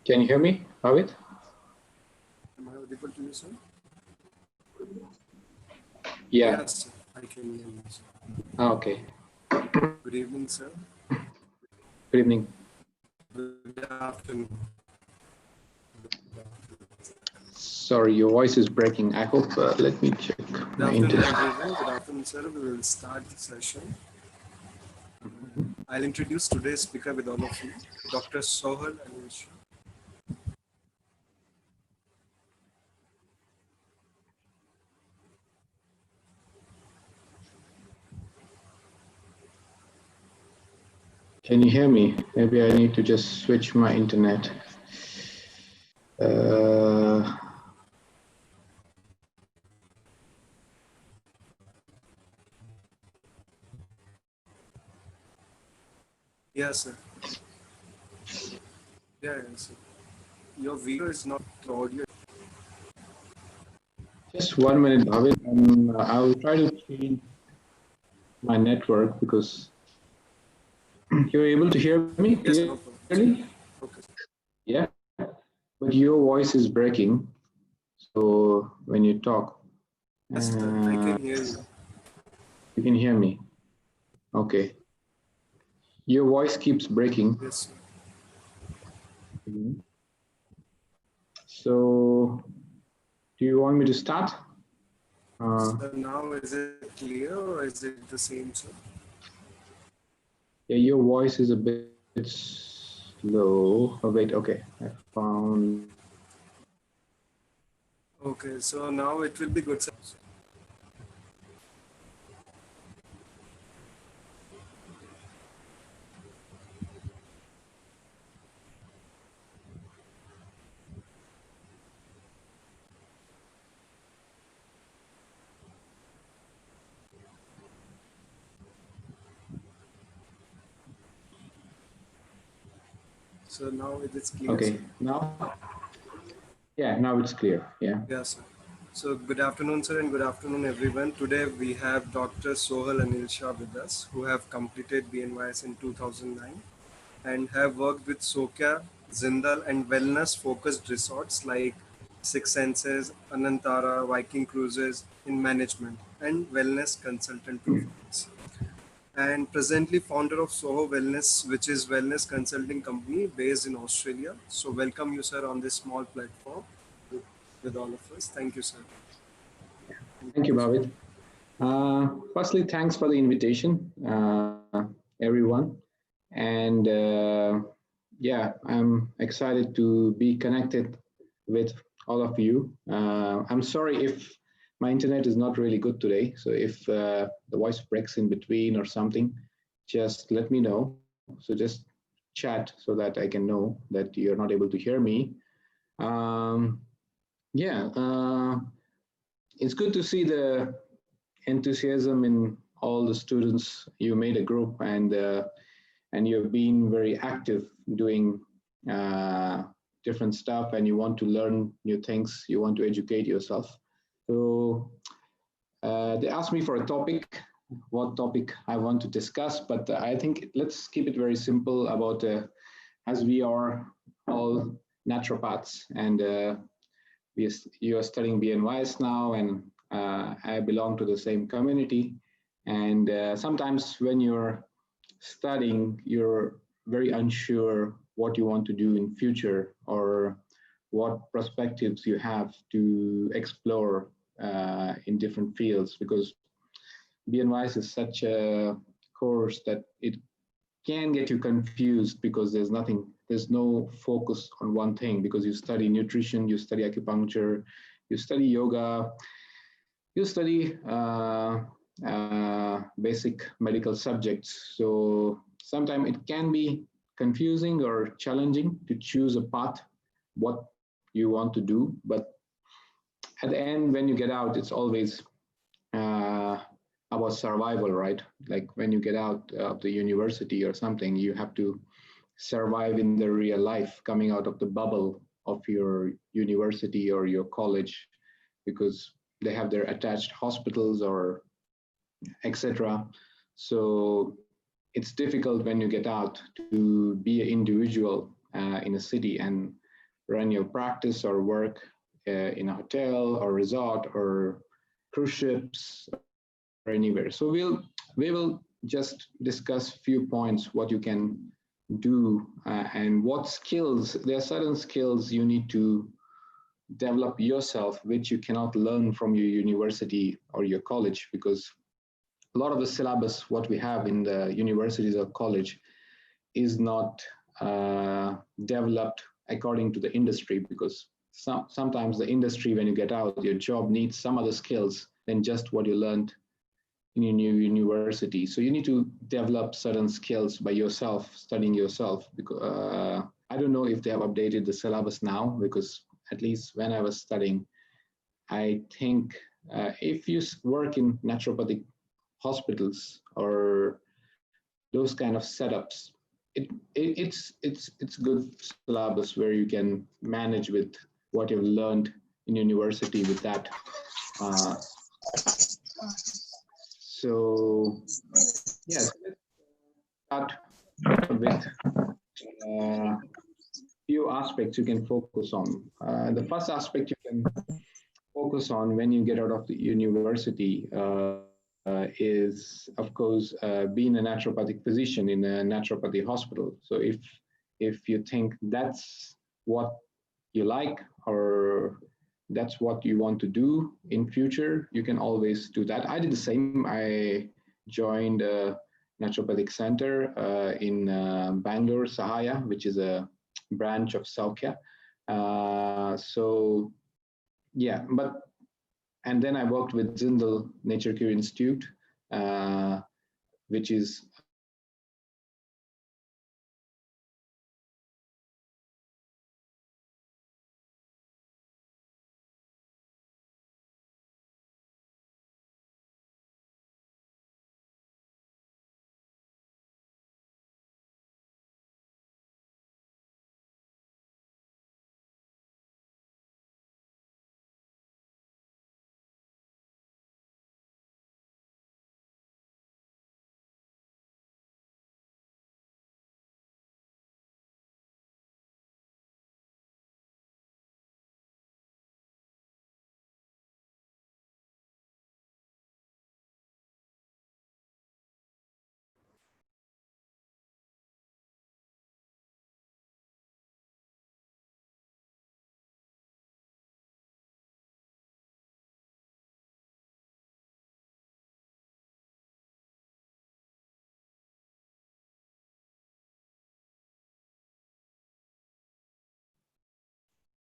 Can you hear me, Bhavit? Am I audible to you, sir? Yeah. Yes, sir. I can hear you, sir. Okay. Good evening, sir. Good evening. Good afternoon. Sorry, your voice is breaking. I hope. Let me check Good my afternoon, internet. everyone. Good afternoon, sir. We will start the session. I'll introduce today's speaker with all of you, Dr. Sohal and Anil. Shah. Can you hear me? Maybe I need to just switch my internet. Yes, sir. Yeah, yes, sir. Your video is not audio. Just 1 minute, Bhavit. I will try to change my network because you're able to hear me Yes, sir, no clearly. problem. Okay. Yeah, but your voice is breaking. So when you talk, Yes, sir. I can hear you. you can hear me. Okay. Your voice keeps breaking. Yes, sir. So, do you want me to start? So now is it clear or is it the same, sir? Yeah, your voice is a bit slow. Oh, wait, okay. I found. Okay, so now it will be good, sir. So now it is clear, Okay, sir? now? Yeah, now it's clear. Yeah. Yes, sir. So good afternoon, sir, and good afternoon, everyone. Today we have Dr. Sohal Anil Shah with us, who have completed BNYS in 2009 and have worked with Soka, Zindal, and wellness-focused resorts like Six Senses, Anantara, Viking Cruises in management and wellness consultant profiles. And presently founder of Soho Wellness, which is wellness consulting company based in Australia. So welcome you, sir, on this small platform with all of us. Thank you, sir. Thank you, Bhavit. Firstly, thanks for the invitation, everyone. And yeah, I'm excited to be connected with all of you. I'm sorry if my internet is not really good today. So if the voice breaks in between or something, just let me know. So just chat so that I can know that you're not able to hear me. Um, yeah, it's good to see the enthusiasm in all the students. You made a group and you've been very active doing uh, different stuff, and you want to learn new things. You want to educate yourself. So they asked me for a topic, what topic I want to discuss, but I think let's keep it very simple about as we are all naturopaths and you are studying BNYS now, and I belong to the same community. And sometimes when you're studying, you're very unsure what you want to do in future or what perspectives you have to explore in different fields, because BNYS is such a course that it can get you confused because there's no focus on one thing, because you study nutrition, you study acupuncture, you study yoga, you study basic medical subjects. So sometimes it can be confusing or challenging to choose a path, what you want to do. But at the end, when you get out, it's always uh, about survival, right? Like when you get out of the university or something, you have to survive in the real life, coming out of the bubble of your university or your college, because they have their attached hospitals or etc. So it's difficult when you get out to be an individual in a city, and run your practice or work in a hotel or resort or cruise ships or anywhere. So we will just discuss few points what you can do and what skills. There are certain skills you need to develop yourself which you cannot learn from your university or your college, because a lot of the syllabus what we have in the universities or college is not developed according to the industry, because sometimes the industry, when you get out, your job needs some other skills than just what you learned in your new university. So you need to develop certain skills by yourself, studying yourself. Because I don't know if they have updated the syllabus now, because at least when I was studying, I think if you work in naturopathic hospitals or those kind of setups, it's good syllabus where you can manage with what you've learned in university with that. Uh, so yes, let's start with few aspects you can focus on. The first aspect you can focus on when you get out of the university is, of course, being a naturopathic physician in a naturopathy hospital. So if you think that's what you like or that's what you want to do in future, you can always do that. I did the same. I joined a naturopathic center in Bangalore, Sahaya, which is a branch of Saukya. So yeah, but and then I worked with Zindal Nature Cure Institute, uh, which is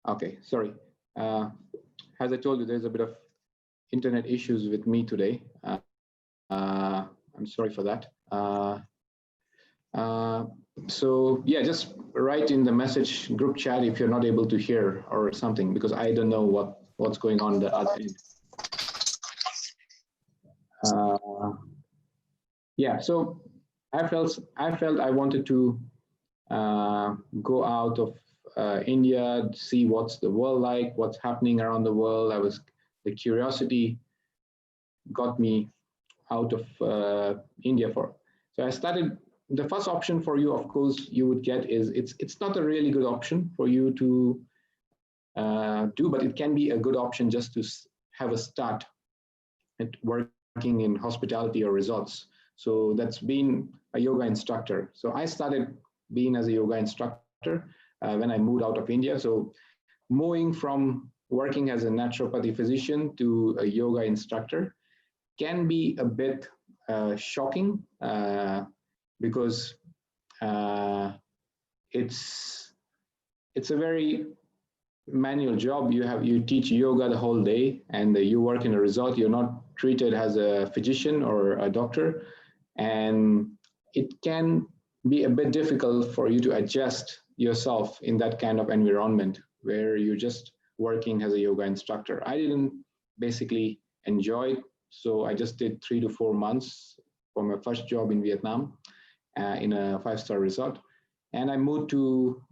okay. Sorry. Uh, as I told you, there's a bit of internet issues with me today. I'm sorry for that. Uh, so yeah, just write in the message group chat if you're not able to hear or something, because I don't know what's going on the other end. Uh, yeah, so I felt I wanted to go out of India, see what's the world like, what's happening around the world. The curiosity got me out of India for. So I started. The first option for you, of course, you would get is it's not a really good option for you to do, but it can be a good option just to have a start at working in hospitality or resorts. So that's being a yoga instructor. So I started being as a yoga instructor when I moved out of India. So moving from working as a naturopathy physician to a yoga instructor can be a bit shocking because uh, it's it's a very manual job. You teach yoga the whole day, and you work in a resort. You're not treated as a physician or a doctor, and it can be a bit difficult for you to adjust yourself in that kind of environment where you're just working as a yoga instructor. I didn't basically enjoy it, so I just did 3 to 4 months for my first job in Vietnam in a five-star resort, and I moved to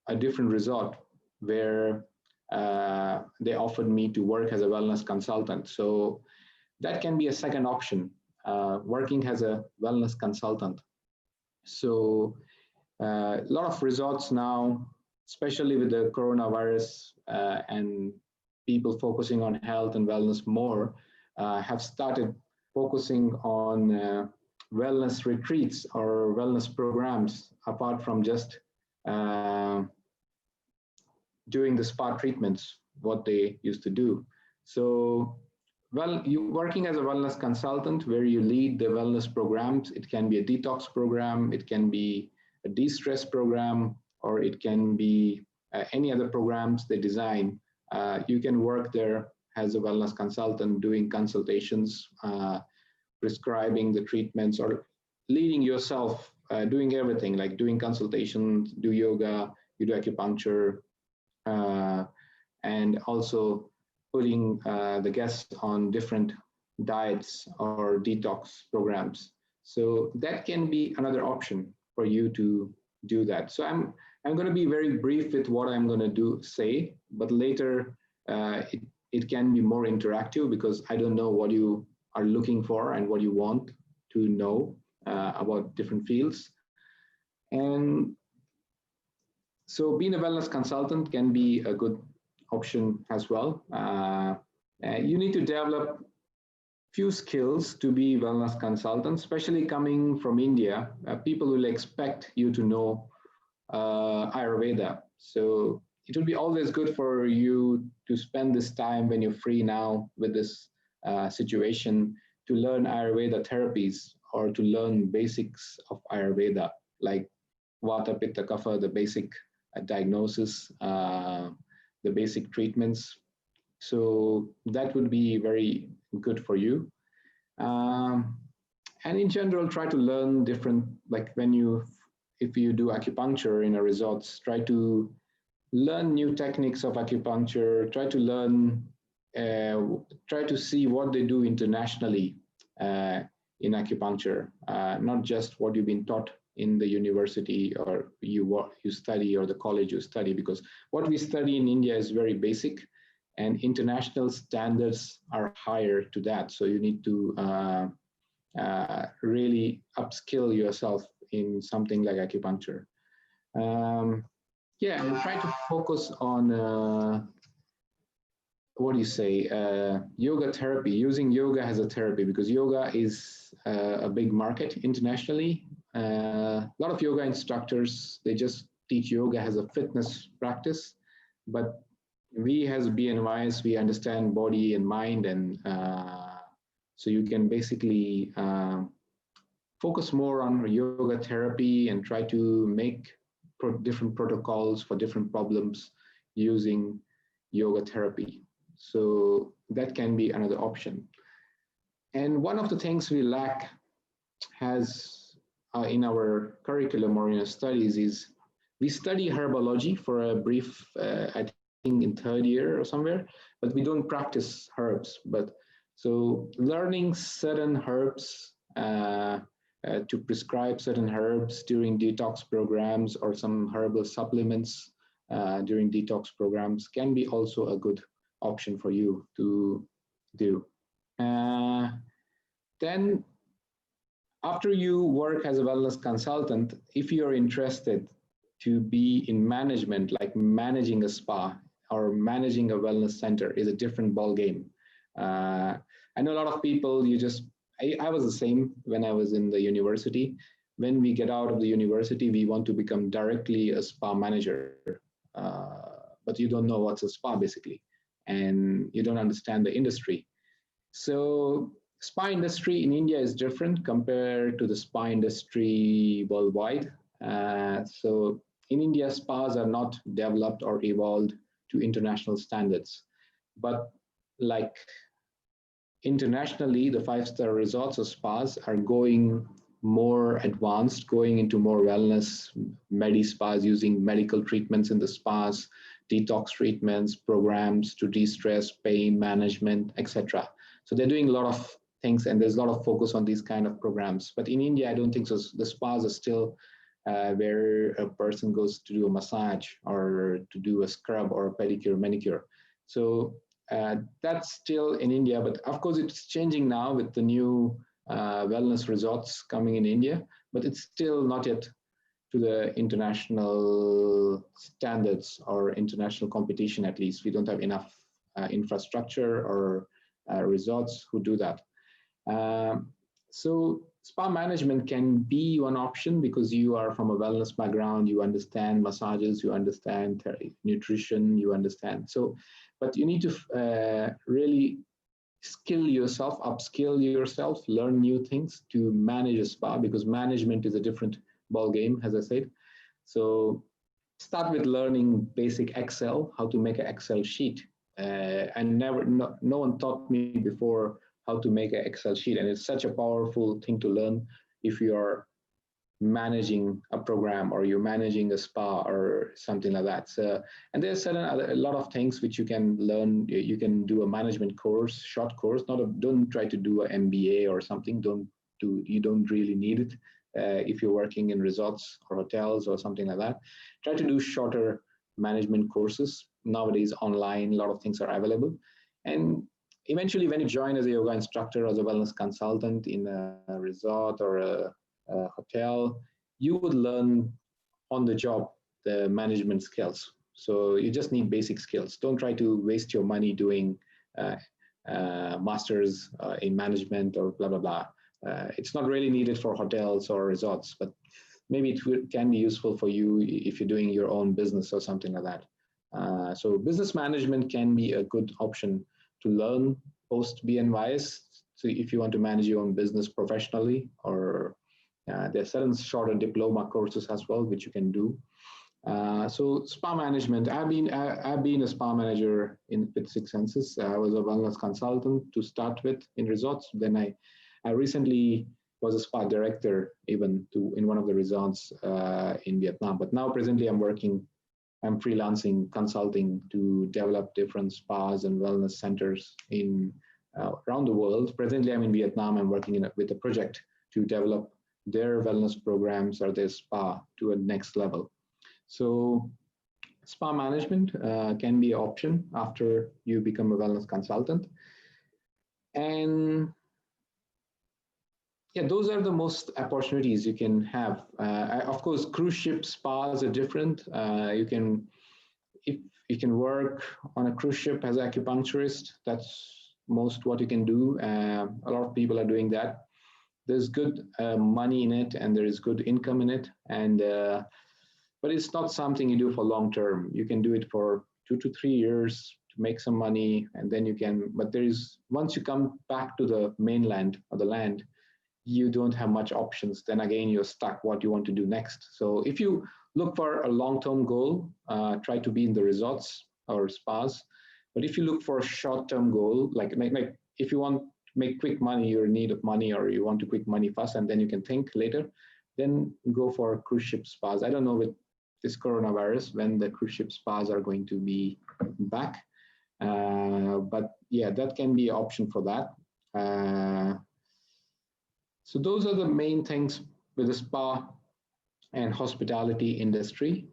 a different resort where they offered me to work as a wellness consultant. So that can be a second option, working as a wellness consultant. So a lot of resorts now especially with the coronavirus and people focusing on health and wellness more, have started focusing on wellness retreats or wellness programs apart from just uh, doing the spa treatments, what they used to do. So, well, you working as a wellness consultant where you lead the wellness programs, it can be a detox program, it can be a de-stress program, or it can be any other programs they design. You can work there as a wellness consultant doing consultations, prescribing the treatments, or leading yourself, doing everything like doing consultations, do yoga, you do acupuncture, uh, and also putting the guests on different diets or detox programs. So that can be another option for you to do that. So I'm going to be very brief with what I'm going to do say, but later it can be more interactive because I don't know what you are looking for and what you want to know about different fields. And so being a wellness consultant can be a good option as well. You need to develop few skills to be wellness consultant, especially coming from India. People will expect you to know Ayurveda. So it will be always good for you to spend this time when you're free now with this situation to learn Ayurveda therapies or to learn basics of Ayurveda, like Vata, Pitta, Kapha, the basic diagnosis, the basic treatments. So that would be very good for you. Um, and in general, try to learn different, like when you, if you do acupuncture in a resort, try to learn new techniques of acupuncture, try to see what they do internationally uh, in acupuncture, not just what you've been taught in the university or you study or the college you study, because what we study in India is very basic and international standards are higher to that. So you need to really upskill yourself in something like acupuncture. Um, yeah, and try to focus on what do you say, yoga therapy, using yoga as a therapy, because yoga is a big market internationally. A lot of yoga instructors, they just teach yoga as a fitness practice, but we as BNYs, we understand body and mind, and so you can basically focus more on yoga therapy and try to make different protocols for different problems using yoga therapy. So that can be another option. And one of the things we lack has in our curriculum or in our studies is we study herbology for a brief, I think in third year or somewhere, but we don't practice herbs. But so learning certain herbs to prescribe certain herbs during detox programs or some herbal supplements during detox programs can be also a good option for you to do. Uh, then after you work as a wellness consultant, if you're interested to be in management, like managing a spa or managing a wellness center is a different ball game. Uh, I know a lot of people, I was the same when I was in the university. When we get out of the university, we want to become directly a spa manager, but you don't know what's a spa basically, and you don't understand the industry. So spa industry in India is different compared to the spa industry worldwide. So in India, spas are not developed or evolved to international standards. But like internationally, the five-star resorts or spas are going more advanced, going into more wellness, spas, using medical treatments in the spas, detox treatments, programs to de-stress, pain management, etc. So they're doing a lot of things, and there's a lot of focus on these kind of programs. But in India, I don't think so. The spas are still where a person goes to do a massage or to do a scrub or a pedicure, manicure. So that's still in India, but of course it's changing now with the new wellness resorts coming in India, but it's still not yet to to the international standards or international competition. At least we don't have enough infrastructure or resorts who do that. So spa management can be one option because you are from a wellness background, you understand massages, you understand nutrition, you understand. So, but you need to really skill yourself, upskill yourself, learn new things to manage a spa, because management is a different ball game, as I said. So start with learning basic Excel, how to make an Excel sheet. And no one taught me before how to make an Excel sheet. And it's such a powerful thing to learn if you are managing a program or you're managing a spa or something like that. So, and there's a lot of things which you can learn. You can do a management course, short course. Don't try to do an MBA or something. You don't really need it if you're working in resorts or hotels or something like that. Try to do shorter management courses. Nowadays, online, a lot of things are available. And eventually, when you join as a yoga instructor or as a wellness consultant in a resort or a hotel, you would learn on the job the management skills. So you just need basic skills. Don't try to waste your money doing masters in management or blah, blah, blah. It's not really needed for hotels or resorts, but maybe can be useful for you if you're doing your own business or something like that. So business management can be a good option to learn post BNYS. So if you want to manage your own business professionally, or there are certain shorter diploma courses as well, which you can do. So spa management, I've been a spa manager with Six Senses. I was a wellness consultant to start with in resorts. Then I recently was a spa director even in one of the resorts in Vietnam. But now presently I'm freelancing, consulting to develop different spas and wellness centers in around the world. Presently I'm in Vietnam. I'm working with a project to develop their wellness programs or their spa to a next level. So spa management can be an option after you become a wellness consultant. And yeah, those are the most opportunities you can have. Of course, cruise ship spas are different. If you can work on a cruise ship as an acupuncturist, that's most what you can do. A lot of people are doing that. There's good money in it, and there is good income in it, and but it's not something you do for long term. You can do it for 2 to 3 years to make some money, and then you can. But once you come back to the mainland or the land, you don't have much options. Then again, you're stuck what you want to do next. So if you look for a long-term goal, try to be in the resorts or spas. But if you look for a short-term goal, like if you want to make quick money, you're in need of money, or you want to quick money fast, and then you can think later, then go for cruise ship spas. I don't know with this coronavirus when the cruise ship spas are going to be back. But yeah, that can be an option for that. So those are the main things with the spa and hospitality industry.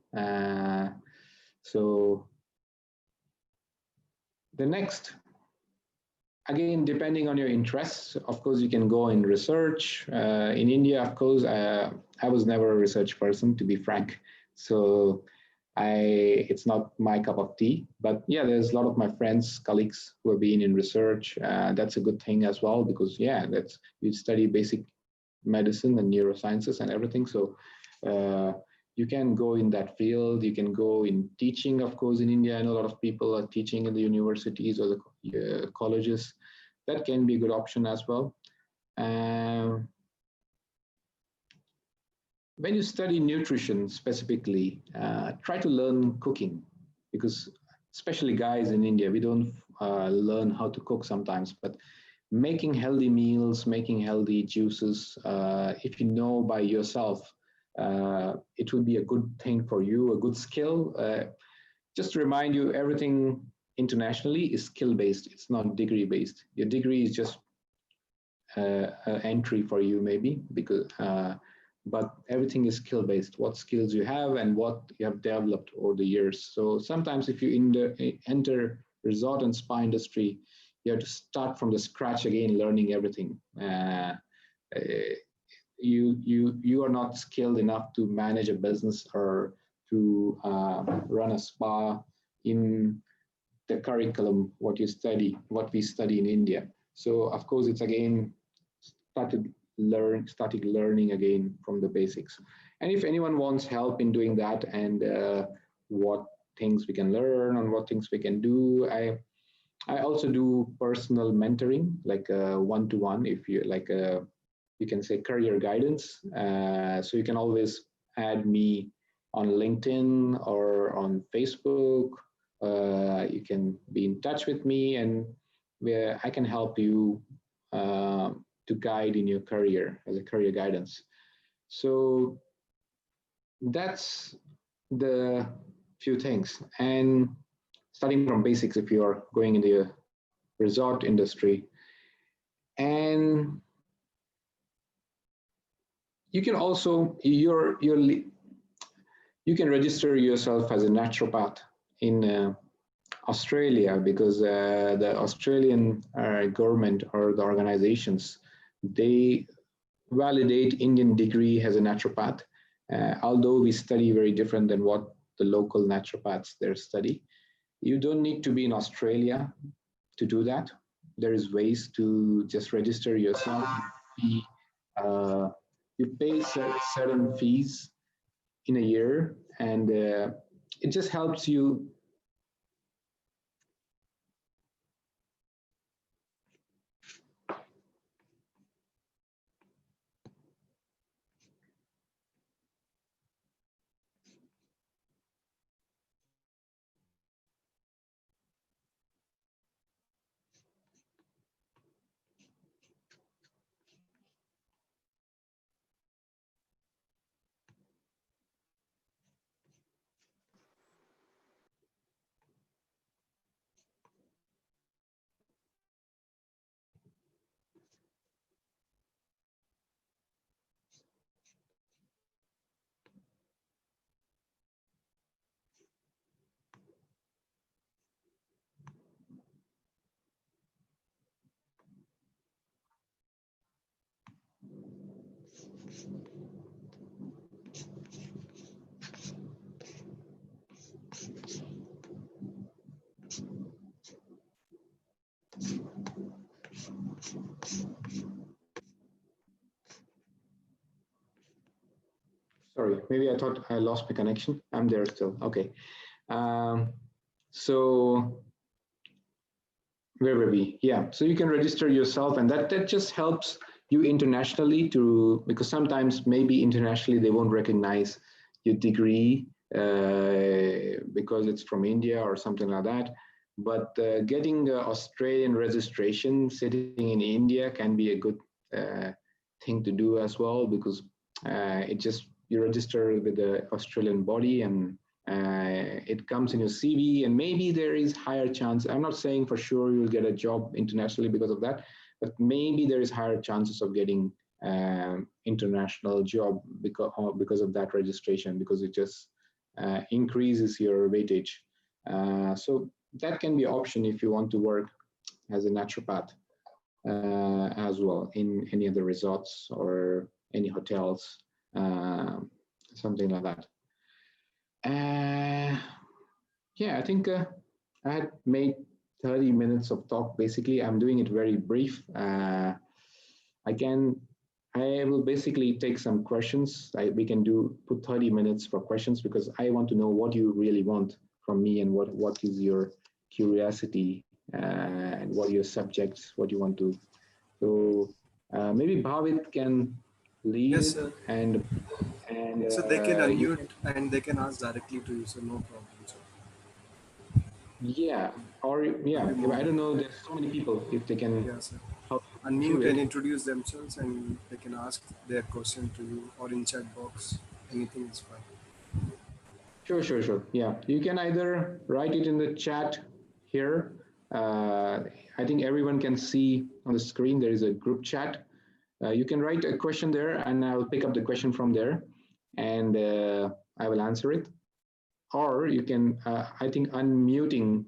So the next, again, depending on your interests, of course, you can go in research. In India, of course, I was never a research person, to be frank. So it's not my cup of tea. But yeah, there's a lot of my friends, colleagues who have been in research. That's a good thing as well, because yeah, you study basic medicine and neurosciences and everything. So you can go in that field. You can go in teaching, of course, in India. I know a lot of people are teaching in the universities or the colleges. That can be a good option as well. When you study nutrition specifically, try to learn cooking, because especially guys in India, we don't learn how to cook sometimes, but making healthy meals, making healthy juices, if you know by yourself, it would be a good thing for you, a good skill. Just to remind you, everything internationally is skill-based. It's not degree-based. Your degree is just an entry for you maybe, because but everything is skill-based, what skills you have and what you have developed over the years. So sometimes if you enter resort and spa industry, you have to start from the scratch again, learning everything. You you are not skilled enough to manage a business or to run a spa in the curriculum what we study in India. So of course it's again started learning again from the basics. And if anyone wants help in doing that and what things we can learn and what things we can do, I also do personal mentoring, like one-to-one, if you like, you can say career guidance. So you can always add me on LinkedIn or on Facebook. You can be in touch with me, and where I can help you to guide in your career as a career guidance. So that's the few things. And starting from basics, if you're going into the resort industry, and you can also you can register yourself as a naturopath in Australia, because the Australian government or the organizations, they validate Indian degree as a naturopath, although we study very different than what the local naturopaths there study. You don't need to be in Australia to do that. There is ways to just register yourself. Uh, you pay certain fees in a year, and it just helps you. Sorry, maybe I thought I lost my connection. I'm there still. Okay. Um, so where were we? Yeah. So you can register yourself, and that just helps you internationally to, because sometimes maybe internationally they won't recognize your degree because it's from India or something like that. But getting the Australian registration sitting in India can be a good thing to do as well, because it just, you register with the Australian body, and it comes in your CV, and maybe there is higher chance. I'm not saying for sure you'll get a job internationally because of that, but maybe there is higher chances of getting international job because of that registration, because it just increases your weightage. So that can be an option if you want to work as a naturopath as well in any of the resorts or any hotels, something like that. Yeah, I think I had made 30 minutes of talk. Basically, I'm doing it very brief. I will basically take some questions. We can put 30 minutes for questions, because I want to know what you really want from me, and what is your curiosity, and what are your subjects, what you want to. So maybe Bhavit can lead Yes, it, sir. and So they can you unmute can. and they can ask directly to you, so no problem. So Yeah, or would yeah, be if, more I than don't know. There's so many people. If they can yeah, sir. help through Unmute and it. introduce themselves, and they can ask their question to you or in chat box. Anything is fine. Sure, sure, sure. Yeah, you can either write it in the chat here. Uh, I think everyone can see on the screen. There is a group chat. You can write a question there, and I will pick up the question from there, and I will answer it. Or you can, I think unmuting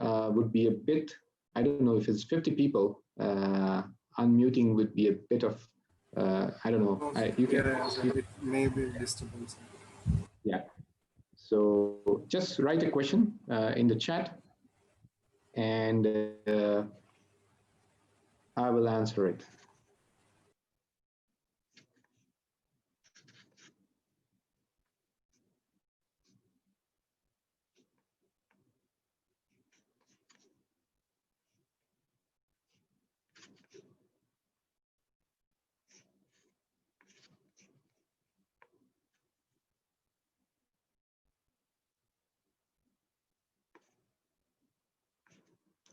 would be a bit, I don't know if it's 50 people, unmuting would be a bit of I don't know. Oh, You can. yeah, sir. It may be disturbance. Yeah. So just write a question in the chat, and I will answer it.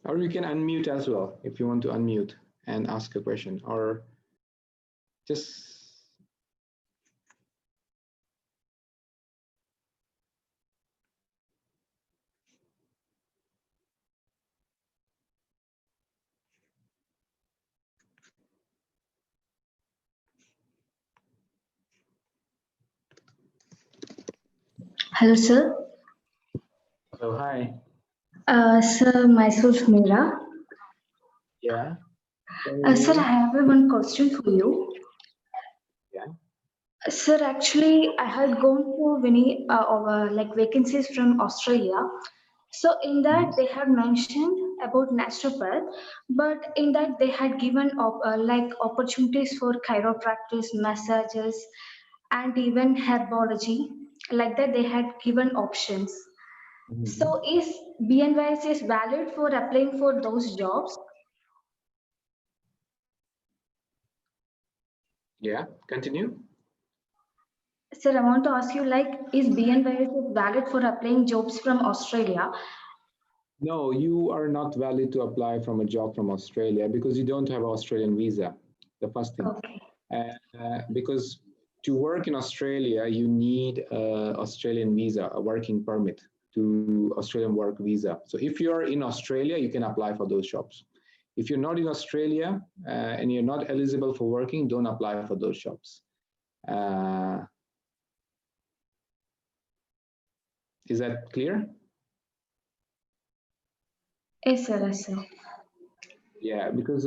Or you can unmute as well if you want to unmute and ask a question, or just Hello, sir. oh hi. Sir, myself Meera. Yeah. Can you hear Sir, I me? have one question for you. Yeah. Sir, actually, I had gone through many like vacancies from Australia. So in that they had mentioned about naturopath, but in that they had given like opportunities for chiropractic, massages, and even herbology. Like that, they had given options. Mhm. So is BNYS is valid for applying for those jobs? Yeah. Continue. Sir, I want to ask you, like, is BNYS valid for applying jobs from Australia? No, you are not valid to apply from a job from Australia because you don't have Australian visa. The first thing, Okay. because to work in Australia, you need a Australian visa, a working permit to Australian work visa. So if you're in Australia, you can apply for those jobs. If you're not in Australia and you're not eligible for working, don't apply for those jobs. Uh, is that clear? Yes, sir, yes, sir. Yeah, because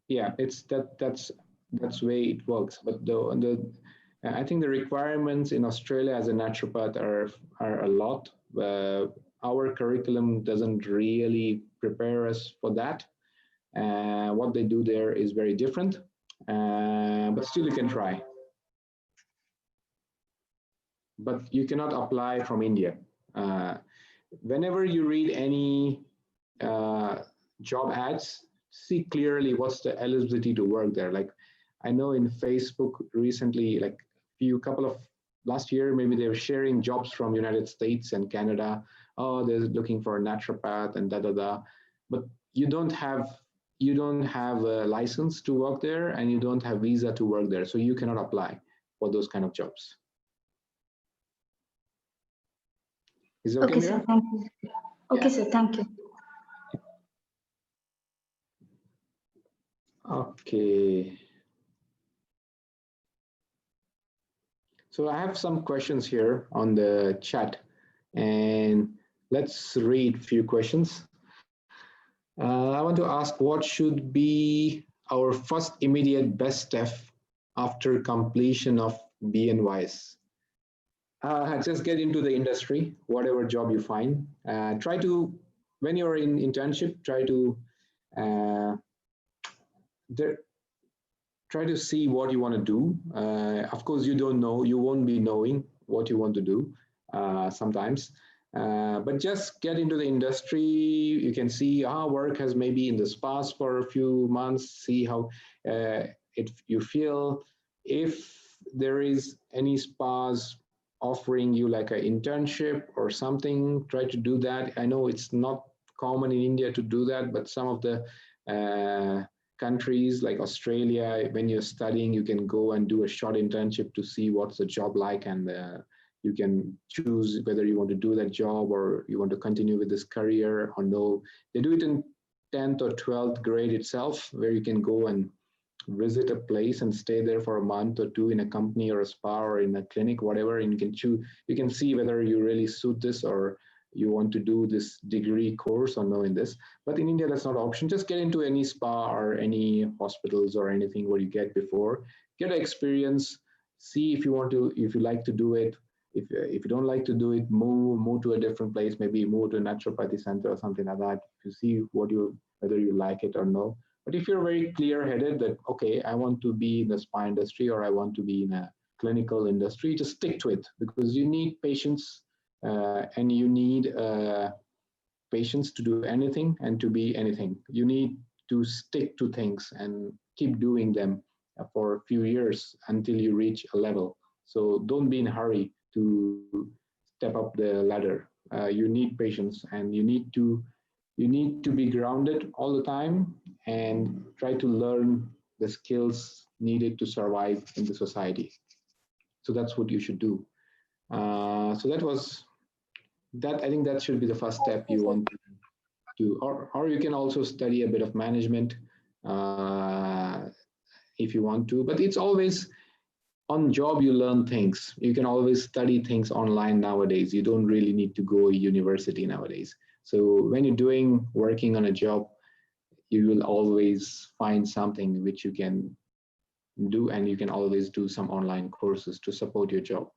yeah, it's that's way it works. But the I think the requirements in Australia as a naturopath are a lot. Our curriculum doesn't really prepare us for that. What they do there is very different, but still you can try. But you cannot apply from India. Uh, Whenever you read any uh, job ads, see clearly what's the eligibility to work there. Like I know in Facebook recently, like few couple of last year, maybe they were sharing jobs from United States and Canada. Oh, they're looking for a naturopath and da da da. But you don't have you don't have a license to work there and you don't have visa to work there, so you cannot apply for those kind of jobs. Is it okay, Okay, sir, Mira? thank you. Okay, Yeah. sir, thank you. Okay. So I have some questions here on the chat, and let's read a few questions. I want to ask what should be our first immediate best step after completion of BNYs? Just get into the industry, whatever job you find. Try to, when you're in internship, uh, there, try to see what you want to do. Of course, you don't know, you won't be knowing what you want to do sometimes. But just get into the industry. You can see how work has maybe in the spas for a few months, see how it you feel. If there is any spas offering you like an internship or something, try to do that. I know it's not common in India to do that, but some of the countries like Australia, when you're studying, you can go and do a short internship to see what's the job like, and you can choose whether you want to do that job or you want to continue with this career or no. They do it in 10th or 12th grade itself, where you can go and visit a place and stay there for a month or two in a company or a spa or in a clinic, whatever, and you can choose. You can see whether you really suit this or you want to do this degree course or no in this. But in India, that's not an option. Just get into any spa or any hospitals or anything where you get before, get an experience, see if you want to, if you like to do it. If you don't like to do it, move to a different place, maybe move to a naturopathy center or something like that. You see what you, whether you like it or no. But if you're very clear headed that, okay, I want to be in the spa industry or I want to be in a clinical industry, just stick to it, because you need patience, and you need patience to do anything and to be anything. You need to stick to things and keep doing them for a few years until you reach a level. So don't be in a hurry to step up the ladder. You need patience, and you need to be grounded all the time and try to learn the skills needed to survive in the society. So that's what you should do. So that was that. I think that should be the first step you want to do. Or you can also study a bit of management uh, if you want to. But it's always on job you learn things. You can always study things online nowadays. You don't really need to go to university nowadays. So when you're working on a job, you will always find something which you can do, and you can always do some online courses to support your job.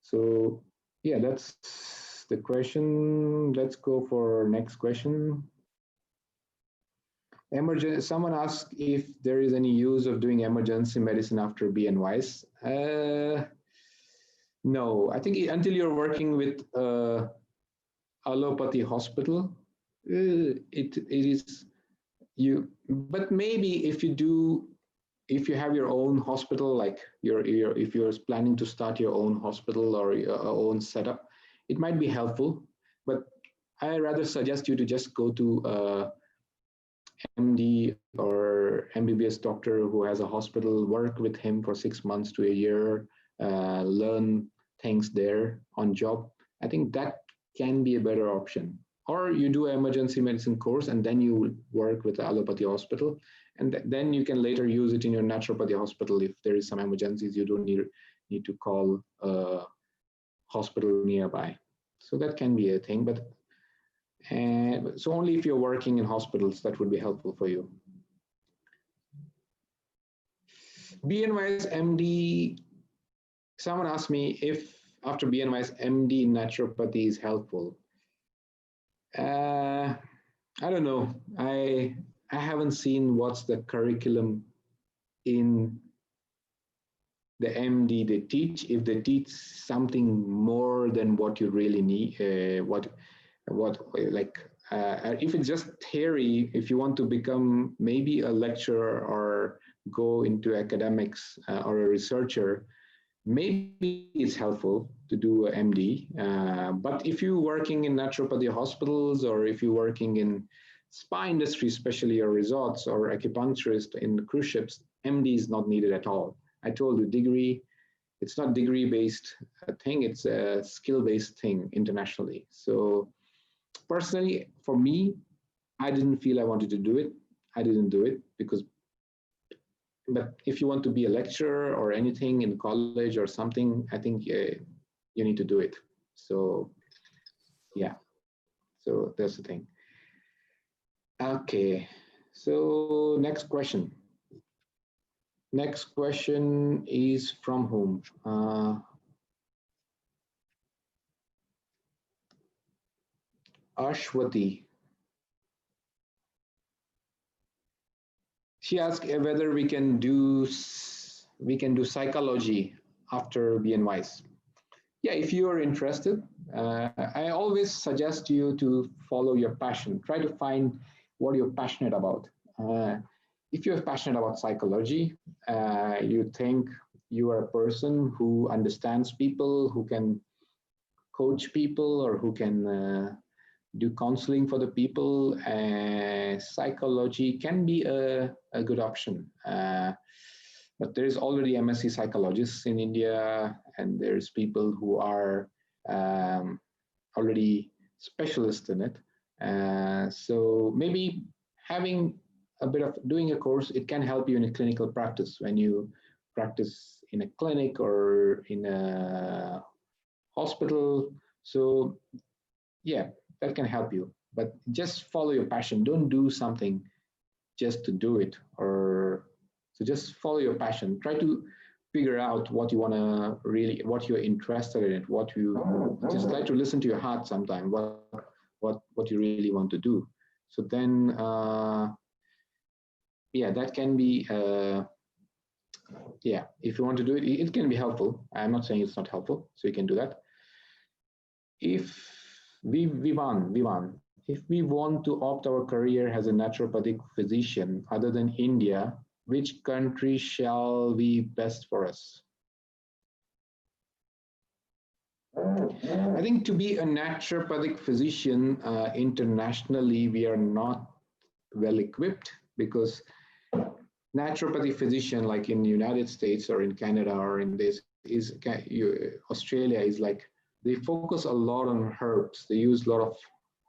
So yeah, that's the question. Let's go for next question. Someone asked if there is any use of doing emergency medicine after BNYs. No, I think until you're working with allopathy hospital, it is you. But maybe if you have your own hospital, like if you're planning to start your own hospital or your own setup, it might be helpful. But I rather suggest you to just go to MD or MBBS doctor who has a hospital, work with him for 6 months to a year, learn things there on job. I think that can be a better option. Or you do an emergency medicine course and then you work with the allopathy hospital, and then you can later use it in your naturopathy hospital if there is some emergencies. You don't need to call a hospital nearby. So that can be a thing, but so only if you're working in hospitals, that would be helpful for you. BNY's MD, someone asked me if after BNY's MD naturopathy is helpful. I don't know. I haven't seen what's the curriculum in the MD they teach. If they teach something more than what you really need, if it's just theory, if you want to become maybe a lecturer or go into academics or a researcher, maybe it's helpful to do a MD. But if you're working in naturopathy hospitals, or if you're working in spa industry, especially, or resorts, or acupuncturist in cruise ships, MD is not needed at all. I told you, degree, it's not degree-based thing, it's a skill-based thing internationally. So personally, for me, I didn't feel I wanted to do it. I didn't do it but if you want to be a lecturer or anything in college or something, I think you need to do it. So yeah, so that's the thing. Okay, so next question. Next question is from whom? Ashwati. She asked whether we can do psychology after BNYs. Yeah, if you are interested, I always suggest you to follow your passion. Try to find what you're passionate about. If you're passionate about psychology, you think you are a person who understands people, who can coach people, or who can do counseling for the people, psychology can be a good option. But there's already MSc psychologists in India, and there's people who are already specialists in it. So maybe having a bit of doing a course, it can help you in a clinical practice when you practice in a clinic or in a hospital. So yeah, that can help you. But just follow your passion. Don't do something just to do it, or so just follow your passion. Try to figure out what you want to really, what you're interested in, what you just try to listen to your heart sometime, what you really want to do. So then, yeah, that can be, yeah, if you want to do it, it can be helpful. I'm not saying it's not helpful, so you can do that. If if we want to opt our career as a naturopathic physician other than India, which country shall be best for us? I think to be a naturopathic physician internationally, we are not well equipped, because naturopathy physician, like in the United States or in Canada or in this, Australia is like, they focus a lot on herbs. They use a lot of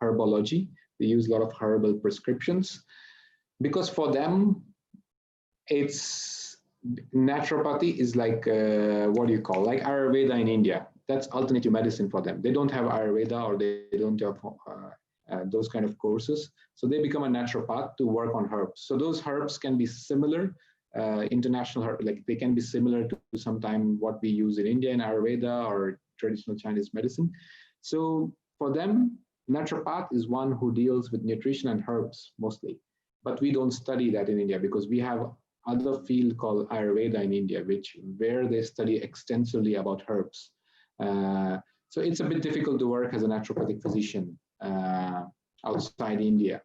herbology. They use a lot of herbal prescriptions, because for them, it's naturopathy is like, what do you call, like Ayurveda in India. That's alternative medicine for them. They don't have Ayurveda, or they don't have those kind of courses. So they become a naturopath to work on herbs. So those herbs can be similar, international like they can be similar to sometime what we use in India in Ayurveda or traditional Chinese medicine. So for them, naturopath is one who deals with nutrition and herbs mostly. But we don't study that in India, because we have other field called Ayurveda in India, where they study extensively about herbs. So it's a bit difficult to work as a naturopathic physician outside India.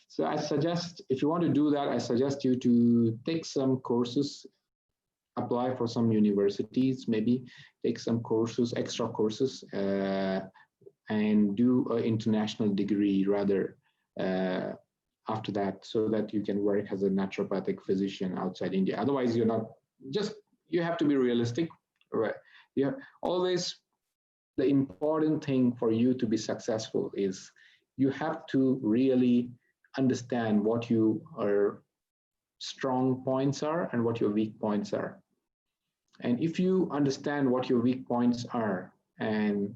So I suggest, if you want to do that, I suggest you to take some courses, apply for some universities, maybe take some courses, extra courses, and do an international degree rather after that, so that you can work as a naturopathic physician outside India. Otherwise, you're not just, you have to be realistic, right? Yeah, always the important thing for you to be successful is you have to really understand what your strong points are and what your weak points are. And if you understand what your weak points are and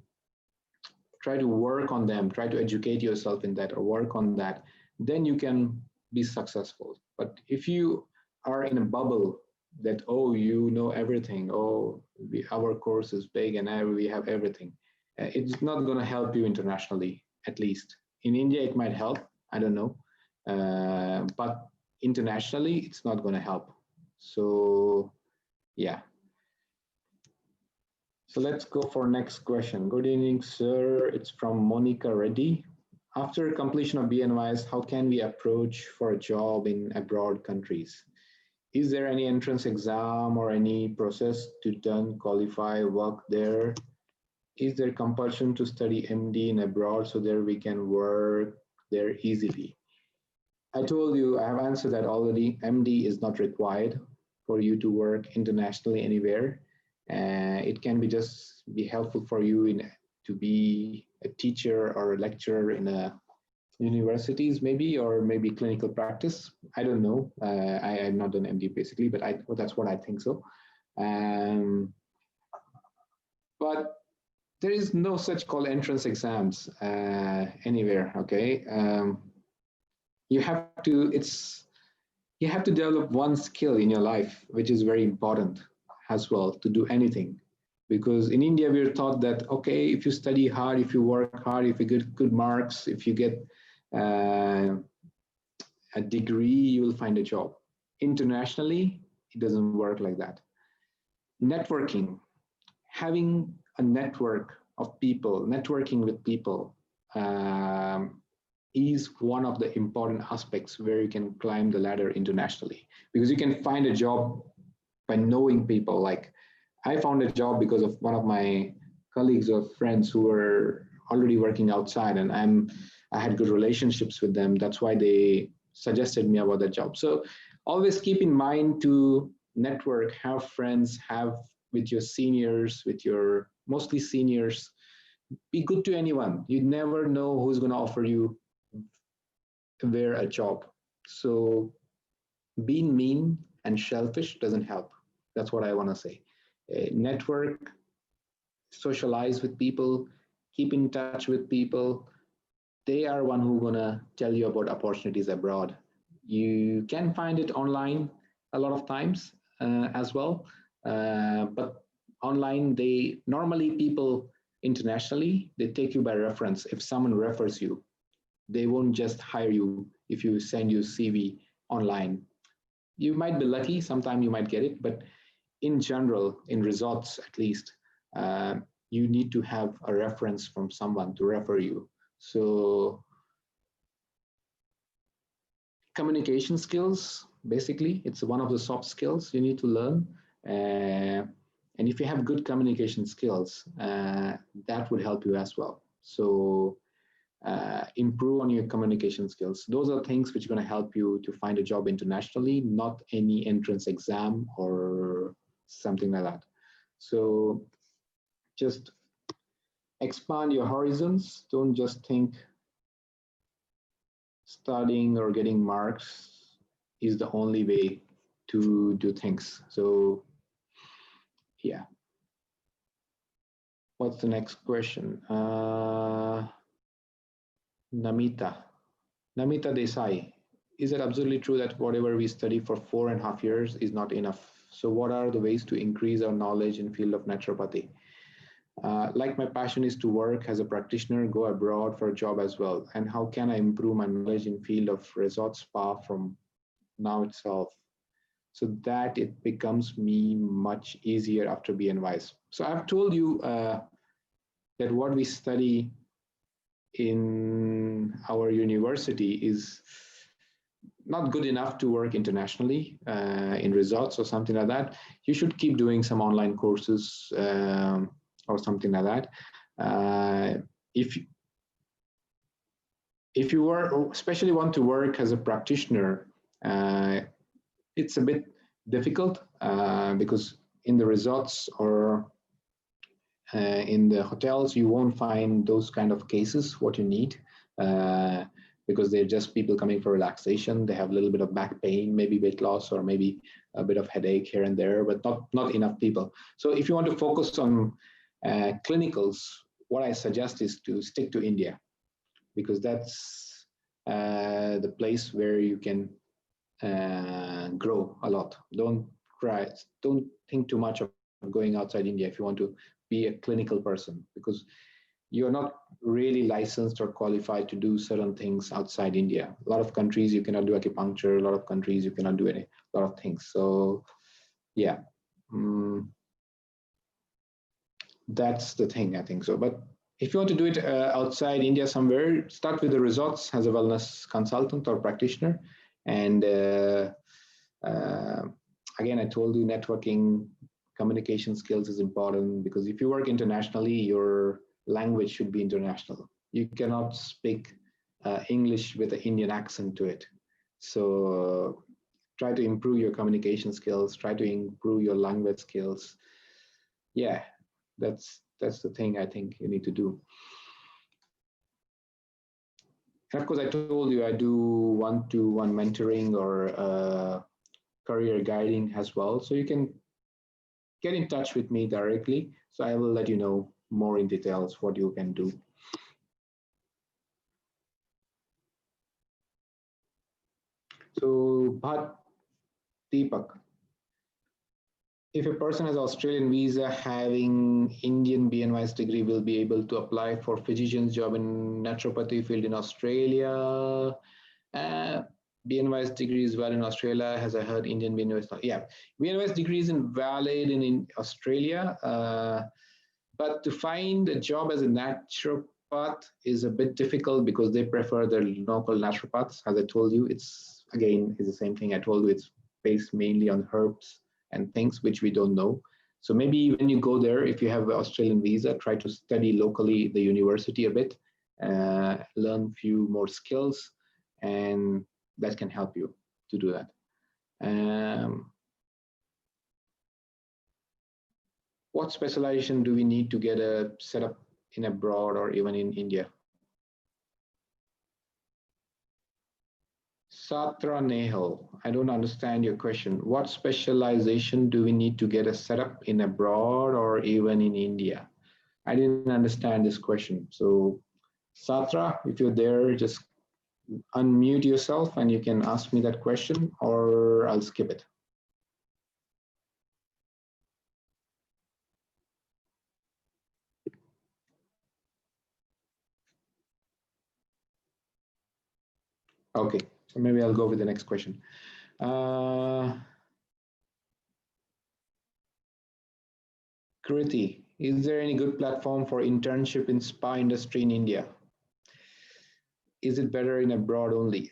try to work on them, try to educate yourself in that or work on that, then you can be successful. But if you are in a bubble that, oh, you know everything, oh, our course is big and we have everything, it's not going to help you internationally, at least. In India, it might help, I don't know. But internationally, it's not going to help. So, yeah. So let's go for next question. Good evening, sir. It's from Monica Reddy. After completion of BNYS, how can we approach for a job in abroad countries? Is there any entrance exam or any process to done, qualify, work there? Is there compulsion to study MD in abroad so that we can work there easily? I told you, I have answered that already. MD is not required for you to work internationally anywhere. It can be just be helpful for you to be a teacher or a lecturer in a universities, maybe, or maybe clinical practice. I don't know. I'm not an MD basically, but that's what I think so. But there is no such called entrance exams anywhere. Okay, you have to develop one skill in your life, which is very important as well to do anything. Because in India, we're taught that, okay, if you study hard, if you work hard, if you get good marks, if you get a degree, you will find a job. Internationally, it doesn't work like that. Networking, having a network of people, networking with people is one of the important aspects where you can climb the ladder internationally, because you can find a job by knowing people. Like I found a job because of one of my colleagues or friends who were already working outside, and I had good relationships with them. That's why they suggested me about the job. So always keep in mind to network, have friends, have with your seniors, with your mostly seniors. Be good to anyone. You never know who's going to offer you where a job. So being mean and selfish doesn't help. That's what I want to say. Network, socialize with people, keep in touch with people. They are one who gonna tell you about opportunities abroad. You can find it online a lot of times as well, but online they normally people internationally they take you by reference. If someone refers you, they won't just hire you if you send your CV online. You might be lucky, sometime you might get it, but in general, in resorts at least, uh, you need to have a reference from someone to refer you. So communication skills, basically, it's one of the soft skills you need to learn. And if you have good communication skills, that would help you as well. So improve on your communication skills. Those are things which are going to help you to find a job internationally, not any entrance exam or something like that. So just expand your horizons. Don't just think studying or getting marks is the only way to do things. So yeah. What's the next question? Namita. Namita Desai. Is it absolutely true that whatever we study for 4.5 years is not enough? So what are the ways to increase our knowledge in field of naturopathy? Like my passion is to work as a practitioner, go abroad for a job as well. And how can I improve my knowledge in field of resort spa from now itself, so that it becomes me much easier after BNYs? So I've told you that what we study in our university is not good enough to work internationally in resorts or something like that. You should keep doing some online courses or something like that. If you were especially want to work as a practitioner, it's a bit difficult because in the resorts or in the hotels, you won't find those kind of cases, what you need, because they're just people coming for relaxation. They have a little bit of back pain, maybe weight loss, or maybe a bit of headache here and there, but not enough people. So if you want to focus on clinicals, what I suggest is to stick to India, because that's the place where you can grow a lot. Don't think too much of going outside India if you want to be a clinical person, because you're not really licensed or qualified to do certain things outside India. A lot of countries you cannot do acupuncture, a lot of countries you cannot do a lot of things. So yeah, that's the thing, I think so. But if you want to do it outside India somewhere, start with the resorts as a wellness consultant or practitioner. And again, I told you networking, communication skills is important, because if you work internationally, your language should be international. You cannot speak English with an Indian accent to it. So try to improve your communication skills, try to improve your language skills. Yeah, that's the thing I think you need to do. And of course, I told you I do one-to-one mentoring or career guiding as well. So you can get in touch with me directly. So I will let you know more in details what you can do. So, Bhat Deepak, if a person has Australian visa having Indian BNYS degree will be able to apply for physician's job in naturopathy field in Australia. BNYS degree is valid in Australia, as I heard Indian BNYS. Yeah, BNYS degree is invalid in Australia, but to find a job as a naturopath is a bit difficult because they prefer the local naturopaths. As I told you, it's the same thing I told you, it's based mainly on herbs and things which we don't know. So maybe when you go there, if you have an Australian visa, try to study locally the university a bit, learn few more skills, and that can help you to do that. What specialization do we need to get a setup in abroad or even in India? Satra Nehal, I don't understand your question. What specialization do we need to get a setup in abroad or even in India? I didn't understand this question. So, Satra, if you're there, just unmute yourself and you can ask me that question, or I'll skip it. Okay, so maybe I'll go with the next question. Kriti, is there any good platform for internship in spa industry in India? Is it better in abroad only?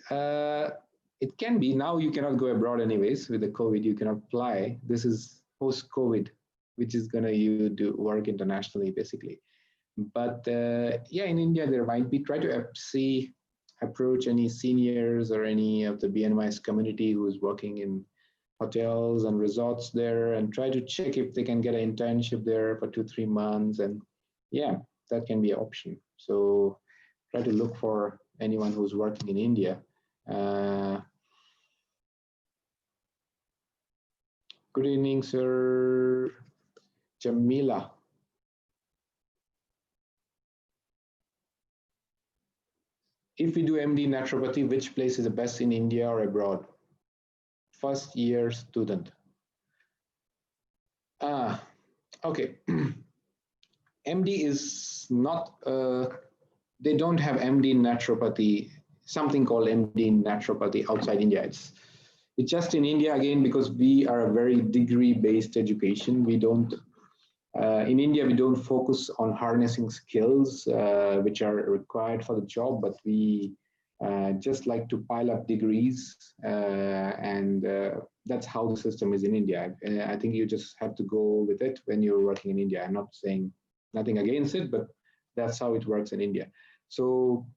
It can be. Now you cannot go abroad anyways with the COVID. You cannot apply. This is post-COVID, which is gonna you do work internationally basically. But yeah, in India there might be. Try to see approach any seniors or any of the BNY's community who is working in hotels and resorts there, and try to check if they can get an internship there for 2-3 months. And yeah, that can be an option. So try to look for anyone who's working in India. Good evening, sir. Jamila. If we do MD naturopathy, which place is the best in India or abroad? First year student. Okay. MD is not, they don't have MD in naturopathy, something called MD in naturopathy outside India. It's just in India again, because we are a very degree-based education. We don't, in India, we don't focus on harnessing skills which are required for the job, but we just like to pile up degrees, and that's how the system is in India. I think you just have to go with it when you're working in India. I'm not saying nothing against it, but that's how it works in India. So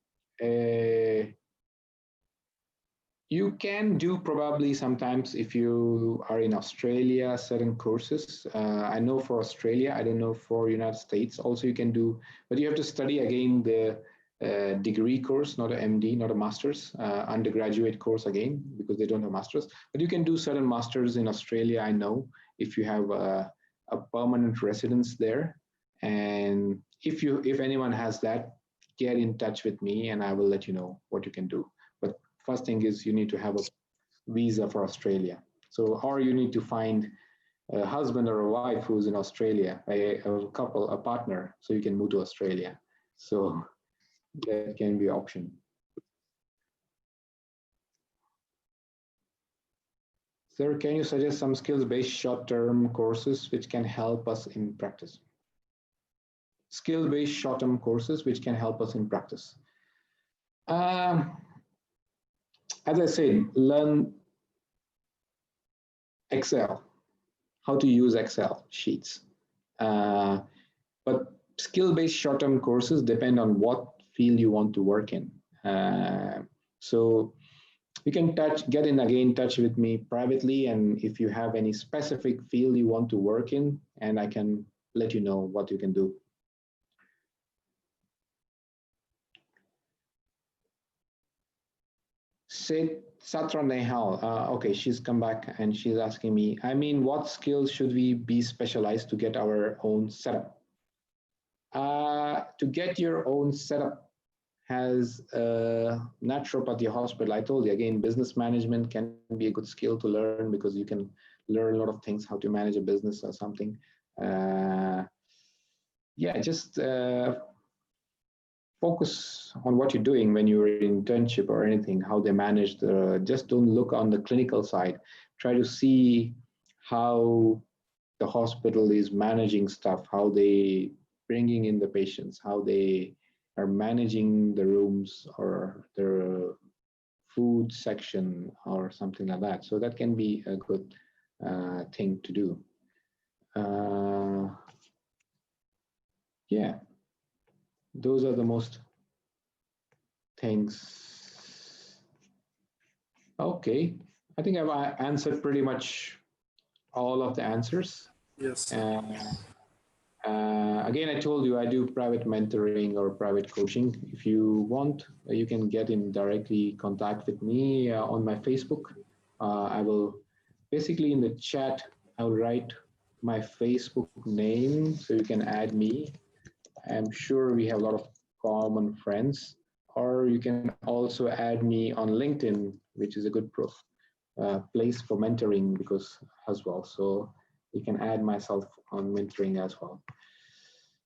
you can do probably sometimes if you are in Australia, certain courses. I know for Australia, I don't know for United States. Also you can do, but you have to study again the degree course, not an MD, not a master's, undergraduate course again, because they don't have masters. But you can do certain masters in Australia, I know, if you have a permanent residence there. And if anyone has that, get in touch with me and I will let you know what you can do. But first thing is you need to have a visa for Australia. So, or you need to find a husband or a wife who's in Australia, a couple, a partner, so you can move to Australia. So that can be an option. Sir, can you suggest some skills-based short-term courses which can help us in practice? Skill-based short-term courses which can help us in practice. As I said, learn Excel, how to use Excel sheets. But skill-based short-term courses depend on what field you want to work in. So you can get in touch with me privately, and if you have any specific field you want to work in, and I can let you know what you can do. Satra Nehal, okay, she's come back and she's asking me, I mean, what skills should we be specialized to get our own setup? To get your own setup has a naturopathy hospital. I told you again, business management can be a good skill to learn because you can learn a lot of things, how to manage a business or something. Yeah, just focus on what you're doing when you're in internship or anything, how they manage just don't look on the clinical side. Try to see how the hospital is managing stuff, how they bringing in the patients, how they are managing the rooms or the food section or something like that. So that can be a good thing to do. Yeah, those are the most things. Okay, I think I've answered pretty much all of the answers. Yes. Again, I told you I do private mentoring or private coaching. If you want, you can get in directly contact with me on my Facebook. I will basically in the chat, I'll write my Facebook name so you can add me. I'm sure we have a lot of common friends. Or you can also add me on LinkedIn, which is a good place for mentoring because as well. So you can add myself on mentoring as well.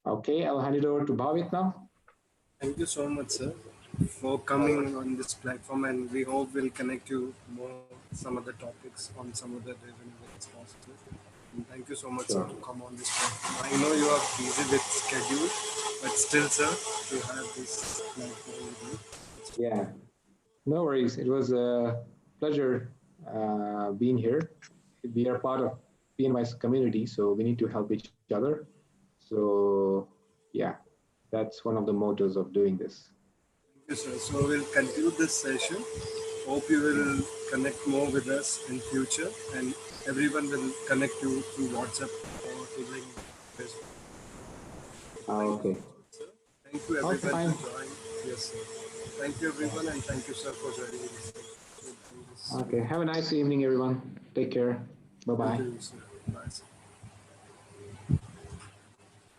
Okay, I'll hand it over to Bhavit now. Thank you so much, sir, for coming on this platform, and we hope we'll connect you more some other topics on some other day whenever it's possible. And thank you so much, sir, to Sure. come on this platform. I know you are busy with schedule, but still, sir, to have this platform with you. Yeah, no worries. It was a pleasure being here. We are part of BNY's community, so we need to help each other. So, yeah, that's one of the mottos of doing this. Thank you, sir. So we'll conclude this session. Hope you Yeah. will connect more with us in future, and everyone will connect you through WhatsApp or through Facebook. Thank you Okay. so much, sir. Thank you Okay, everyone to fine. join. Yes, sir. Thank you Yeah. everyone, and thank you, sir, for joining this. We'll do this. Okay. Have a nice evening, everyone. Take care. Bye Same bye. to you, sir. Bye, sir.